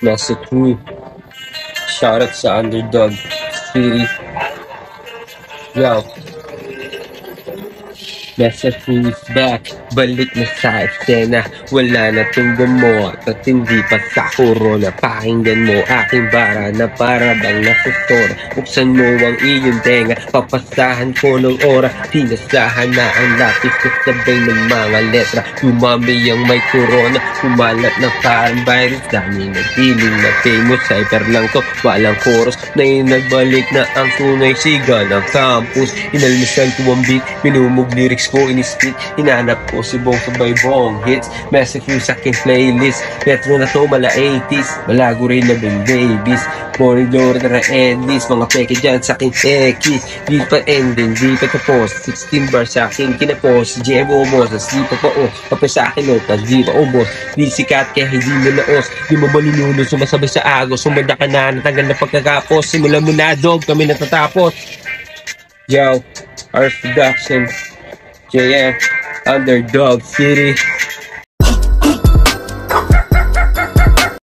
Nasa crew. Shoutout sa Underdog City. Yo. Nasa crew is back. Balik na sa eksena. Wala na tong gamot at hindi pa sa corona. Pakinggan mo aking bara na para bang nasusora. Buksan mo ang iyong tenga. Papasahan ko ng ora. Tinasahan na ang lapis ko sabay ng mga letra. Umami ang may corona. Kumalat na parang virus. Dami na feeling na famous. Cypher lang to. Walang chorus. Na nagbalik na ang tunay siga ng campus. Inalmisan ko ang beat. Minumog lyrics ko in-split. Hinanap ko si Bong sabay bong hits. Message yung sa aking playlist. Retro na to mala 80s. Malago rin na bing babies. Morning glory na endings. Mga peke dyan sa aking ekis. Di pa ending, di pa tapos. 16 bars sa aking kinapos. GMO boss, di pa paos. Kapag sa akin notas, di pa ubos. Di sikat kaya hindi mo naos. Di mo malinuno, sumasabay sa agos. Sumanda ka na, natanggal na pagkakapos. Simula mo na dog, kami natatapos. Yo, our production. JM, Underdog City.